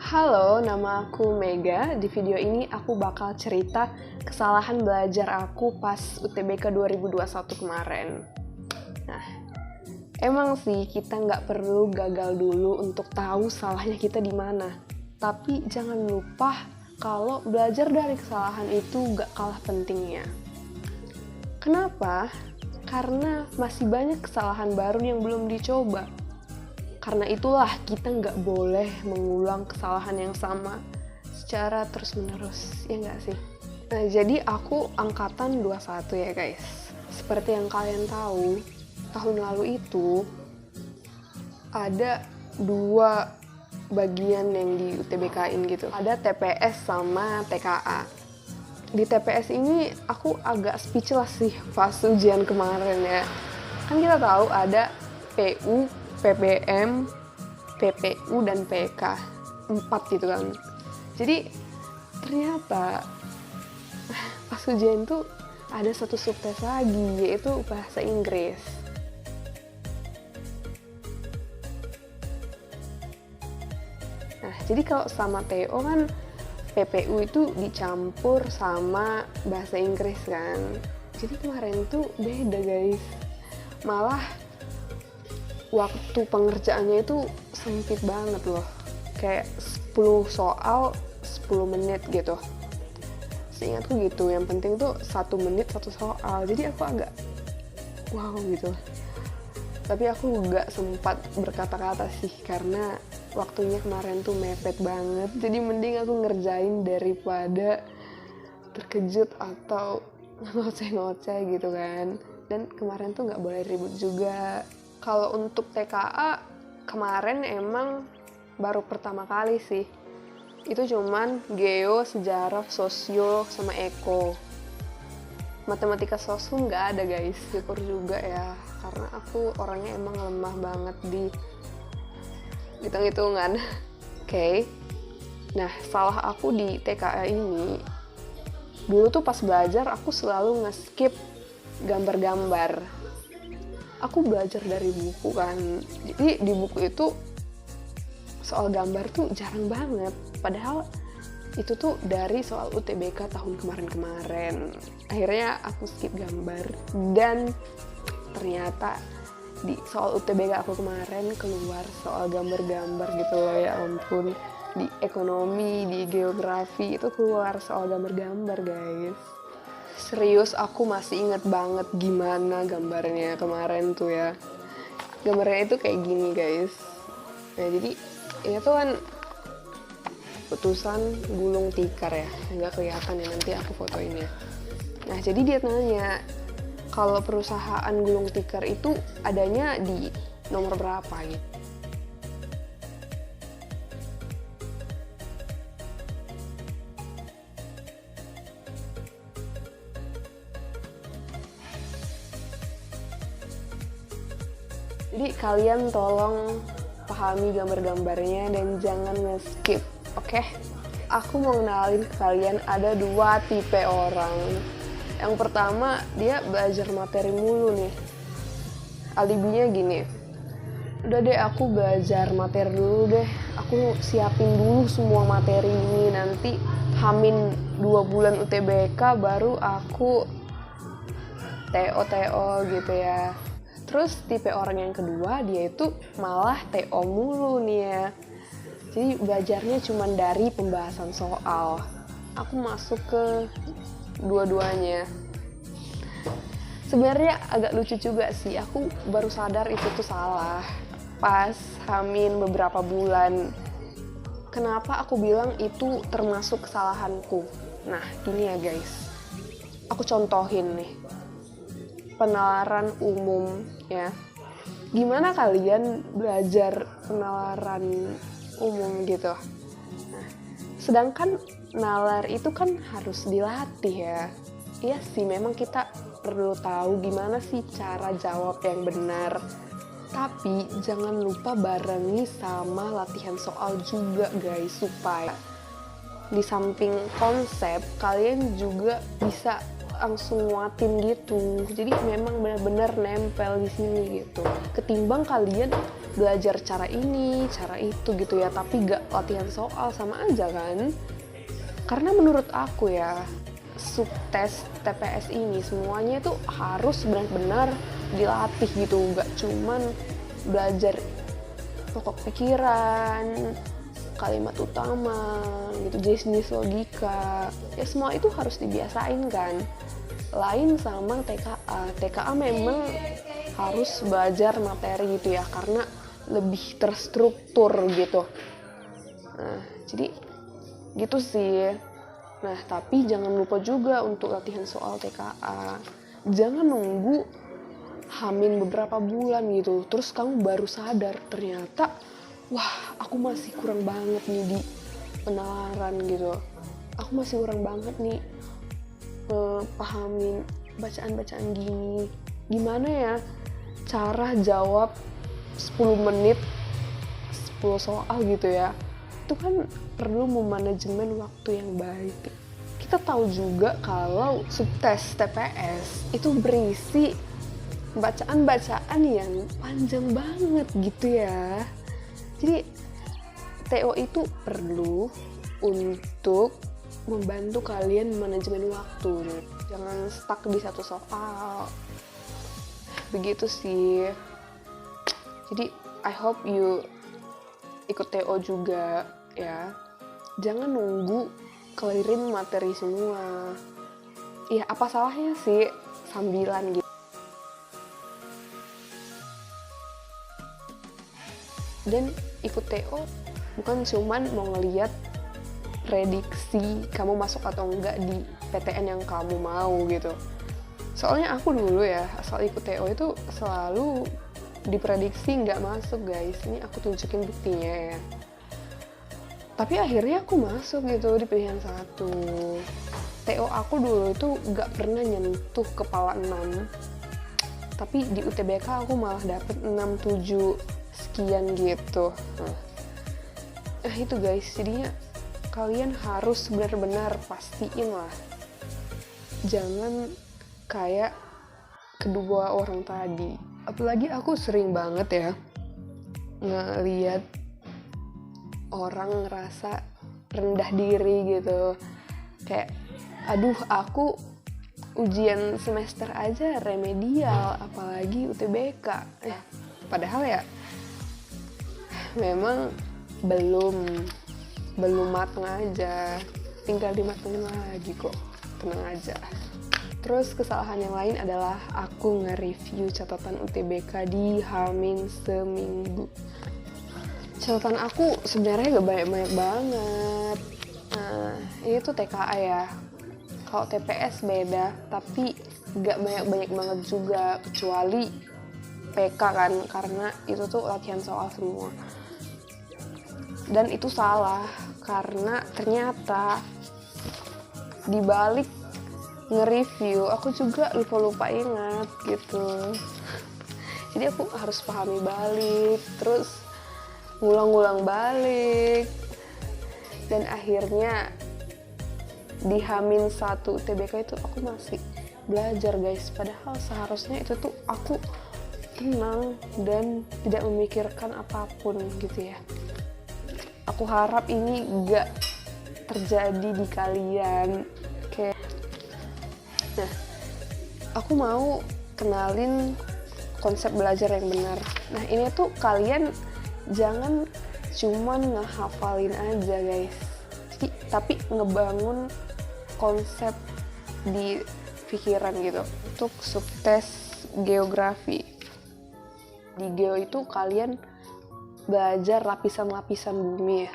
Halo, nama aku Mega. Di video ini aku bakal cerita kesalahan belajar aku pas UTBK 2021 kemarin. Nah, emang sih kita nggak perlu gagal dulu untuk tahu salahnya kita di mana. Tapi jangan lupa kalau belajar dari kesalahan itu nggak kalah pentingnya. Kenapa? Karena masih banyak kesalahan baru yang belum dicoba. Karena itulah kita nggak boleh mengulang kesalahan yang sama secara terus-menerus, ya nggak sih? Nah, jadi aku angkatan 21 ya guys. Seperti yang kalian tahu, tahun lalu itu ada dua bagian yang di UTBK-in gitu. Ada TPS sama TKA. Di TPS ini aku agak speechless sih pas ujian kemarin ya. Kan kita tahu ada PU, PPM, PPU, dan PK 4 gitu kan. Jadi ternyata pas ujian tuh ada satu subtes lagi, yaitu bahasa Inggris. Nah, jadi kalau sama TO kan PPU itu dicampur sama bahasa Inggris kan. Jadi kemarin tuh beda guys. Malah waktu pengerjaannya itu sempit banget loh, kayak 10 soal 10 menit gitu. Seingatku gitu, yang penting tuh 1 menit 1 soal. Jadi aku agak wow gitu. Tapi aku gak sempat berkata-kata sih, karena waktunya kemarin tuh mepet banget. Jadi mending aku ngerjain daripada terkejut atau ngoceh-ngoceh gitu kan. Dan kemarin tuh gak boleh ribut juga. Kalau untuk TKA kemarin emang baru pertama kali sih. Itu cuman geo, sejarah, sosio, sama eko. Matematika sosum nggak ada guys, syukur juga ya. Karena aku orangnya emang lemah banget di hitung-hitungan. Oke. Nah, salah aku di TKA ini, dulu tuh pas belajar aku selalu nge-skip gambar-gambar. Aku belajar dari buku kan, jadi di buku itu soal gambar tuh jarang banget, padahal itu tuh dari soal UTBK tahun kemarin-kemarin. Akhirnya aku skip gambar, dan ternyata di soal UTBK aku kemarin keluar soal gambar-gambar gitu loh, ya ampun. Di ekonomi, di geografi itu keluar soal gambar-gambar guys. Serius, aku masih inget banget gimana gambarnya kemarin tuh ya. Gambarnya itu kayak gini guys. Nah, jadi ini tuh kan putusan gulung tikar ya. Nggak kelihatan ya, nanti aku fotoin ya. Nah, jadi dia nanya, kalau perusahaan gulung tikar itu adanya di nomor berapa gitu. Jadi kalian tolong pahami gambar-gambarnya dan jangan nge-skip, oke? Aku mau kenalin ke kalian ada 2 tipe orang. Yang pertama, dia belajar materi mulu nih. Alibinya gini, udah deh aku belajar materi dulu deh. Aku siapin dulu semua materi ini, nanti hamin 2 bulan UTBK baru aku TO gitu ya. Terus tipe orang yang kedua, dia itu malah TO mulu nih ya. Jadi belajarnya cuma dari pembahasan soal. Aku masuk ke dua-duanya. Sebenarnya agak lucu juga sih, aku baru sadar itu tuh salah pas hamin beberapa bulan. Kenapa aku bilang itu termasuk kesalahanku? Nah, gini ya guys. Aku contohin nih. Penalaran umum ya. Gimana kalian belajar penalaran umum gitu? Nah, sedangkan nalar itu kan harus dilatih ya. Iya sih, memang kita perlu tahu gimana sih cara jawab yang benar. Tapi jangan lupa barengi sama latihan soal juga guys, supaya di samping konsep kalian juga bisa langsung nguatin gitu. Jadi memang benar-benar nempel di sini gitu. Ketimbang kalian belajar cara ini, cara itu gitu ya, tapi gak latihan soal, sama aja kan. Karena menurut aku ya, subtes TPS ini semuanya itu harus benar-benar dilatih gitu, gak cuman belajar pokok pikiran, kalimat utama gitu, jenis logika ya, semua itu harus dibiasain kan. Lain sama TKA memang harus belajar materi gitu ya, karena lebih terstruktur gitu. Nah jadi gitu sih. Nah tapi jangan lupa juga untuk latihan soal TKA, jangan nunggu hamin beberapa bulan gitu terus kamu baru sadar ternyata wah aku masih kurang banget nih di penalaran gitu, aku masih kurang banget nih pahamin bacaan-bacaan gini. Gimana ya cara jawab 10 menit 10 soal gitu ya, itu kan perlu memanajemen waktu yang baik. Kita tahu juga kalau subtes TPS itu berisi bacaan-bacaan yang panjang banget gitu ya. Jadi TO itu perlu untuk membantu kalian manajemen waktu, jangan stuck di satu soal. Begitu sih. Jadi I hope you ikut TO juga ya. Jangan nunggu clearin materi semua. Ya apa salahnya sih sambilan gitu. Dan ikut TO bukan cuman mau ngeliat prediksi kamu masuk atau enggak di PTN yang kamu mau gitu. Soalnya aku dulu ya asal ikut TO itu selalu diprediksi nggak masuk guys. Ini aku tunjukin buktinya ya. Tapi akhirnya aku masuk gitu di pilihan 1. TO aku dulu itu nggak pernah nyentuh kepala 6. Tapi di UTBK aku malah dapet 6-7 sekian gitu. Nah itu guys, jadinya kalian harus benar-benar pastiin lah, jangan kayak kedua orang tadi. Apalagi aku sering banget ya ngeliat orang ngerasa rendah diri gitu, kayak aduh aku ujian semester aja remedial apalagi UTBK. Padahal ya memang belum mateng aja, tinggal dimatengin lagi kok, tenang aja. Terus kesalahan yang lain adalah aku nge-review catatan UTBK di H-1 seminggu. Catatan aku sebenarnya gak banyak-banyak banget. Nah ini tuh TKA ya, kalau TPS beda tapi gak banyak-banyak banget juga, kecuali PK kan, karena itu tuh latihan soal semua. Dan itu salah, karena ternyata dibalik nge-review aku juga lupa-lupa ingat gitu. Jadi aku harus pahami balik, terus ngulang-ngulang balik, dan akhirnya di H-1 UTBK itu aku masih belajar guys. Padahal seharusnya itu tuh aku tenang dan tidak memikirkan apapun gitu ya. Aku harap ini gak terjadi di kalian. Oke. Nah, aku mau kenalin konsep belajar yang benar. Nah, ini tuh kalian jangan cuman ngehafalin aja guys. Tapi ngebangun konsep di pikiran gitu. Untuk subtes geografi. Di geo itu kalian belajar lapisan-lapisan bumi ya.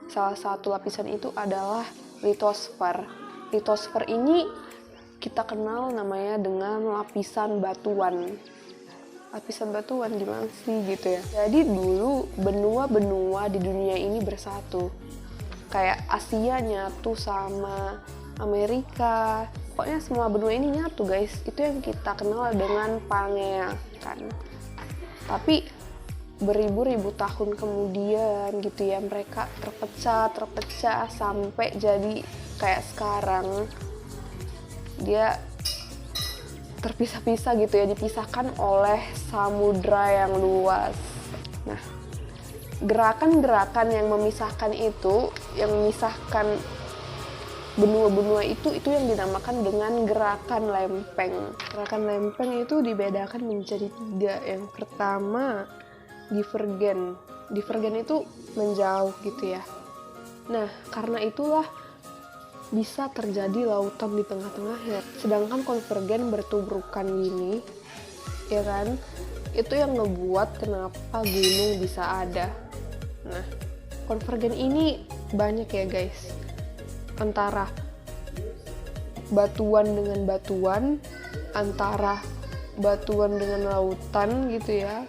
Salah satu lapisan itu adalah litosfer. Litosfer ini kita kenal namanya dengan lapisan batuan. Lapisan batuan gimana sih gitu ya. Jadi dulu benua-benua di dunia ini bersatu. Kayak Asia nyatu sama Amerika. Pokoknya semua benua ini nyatu guys. Itu yang kita kenal dengan Pangea kan. Tapi beribu-ribu tahun kemudian gitu ya, mereka terpecah sampai jadi kayak sekarang. Dia terpisah-pisah gitu ya, dipisahkan oleh samudra yang luas. Nah, gerakan-gerakan yang memisahkan itu, yang memisahkan benua-benua itu yang dinamakan dengan gerakan lempeng. Gerakan lempeng itu dibedakan menjadi 3. Yang pertama, divergen. Divergen itu menjauh gitu ya. Nah, karena itulah bisa terjadi lautan di tengah-tengahnya. Sedangkan konvergen bertubrukan gini, ya kan? Itu yang ngebuat kenapa gunung bisa ada. Nah, konvergen ini banyak ya guys. Antara batuan dengan batuan, antara batuan dengan lautan gitu ya.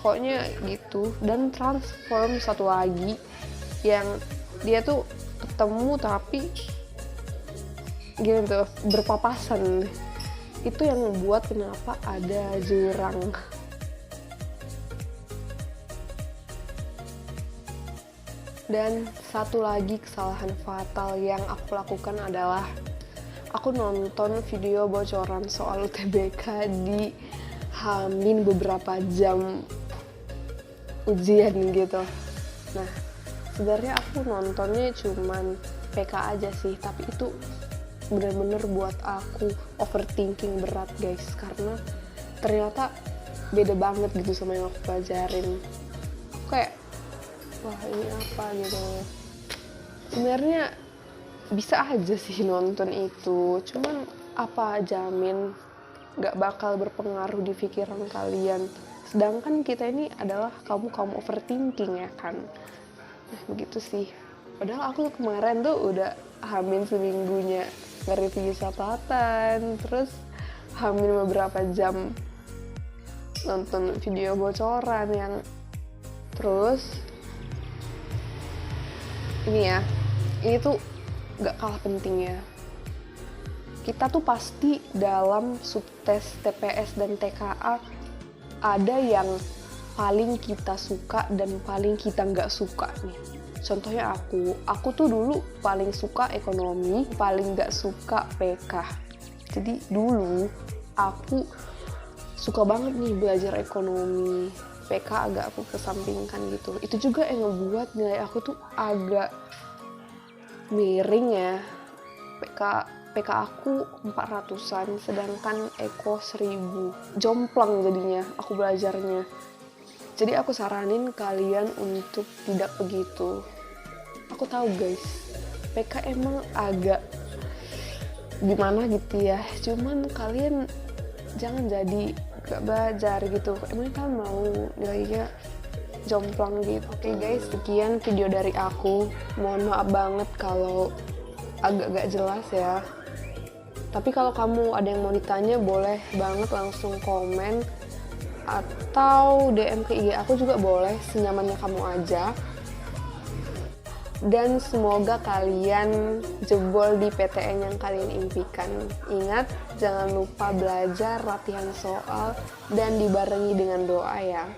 Pokoknya gitu. Dan transform satu lagi yang dia tuh ketemu tapi gitu berpapasan. Itu yang membuat kenapa ada jurang. Dan satu lagi kesalahan fatal yang aku lakukan adalah aku nonton video bocoran soal UTBK di Hamin beberapa jam ujian gitu. Nah, sebenarnya aku nontonnya cuman PK aja sih, tapi itu bener-bener buat aku overthinking berat guys, karena ternyata beda banget gitu sama yang aku pelajarin. Kayak wah ini apa gitu. Sebenarnya bisa aja sih nonton itu, cuman apa jamin gak bakal berpengaruh di pikiran kalian. Sedangkan kita ini adalah kaum overthinking ya kan. Nah begitu sih. Padahal aku kemarin tuh udah hamin seminggunya nge-review catatan, terus hamin beberapa jam nonton video bocoran yang terus ini tuh gak kalah pentingnya. Kita tuh pasti dalam subtes TPS dan TKA ada yang paling kita suka dan paling kita nggak suka nih. Contohnya aku tuh dulu paling suka ekonomi, paling nggak suka PK. Jadi dulu aku suka banget nih belajar ekonomi, PK agak aku kesampingkan gitu. Itu juga yang ngebuat nilai aku tuh agak miring ya. PK aku 400-an, sedangkan Eko 1000. Jomplang jadinya aku belajarnya. Jadi aku saranin kalian untuk tidak begitu. Aku tahu guys, PK emang agak gimana gitu ya. Cuman kalian jangan jadi gak belajar gitu. Emang kalian mau nilainya jomplang gitu. Oke guys, sekian video dari aku. Mohon maaf banget kalau agak gak jelas ya. Tapi kalau kamu ada yang mau ditanya, boleh banget langsung komen atau DM ke IG aku juga boleh, senyamannya kamu aja. Dan semoga kalian jebol di PTN yang kalian impikan. Ingat, jangan lupa belajar, latihan soal, dan dibarengi dengan doa ya.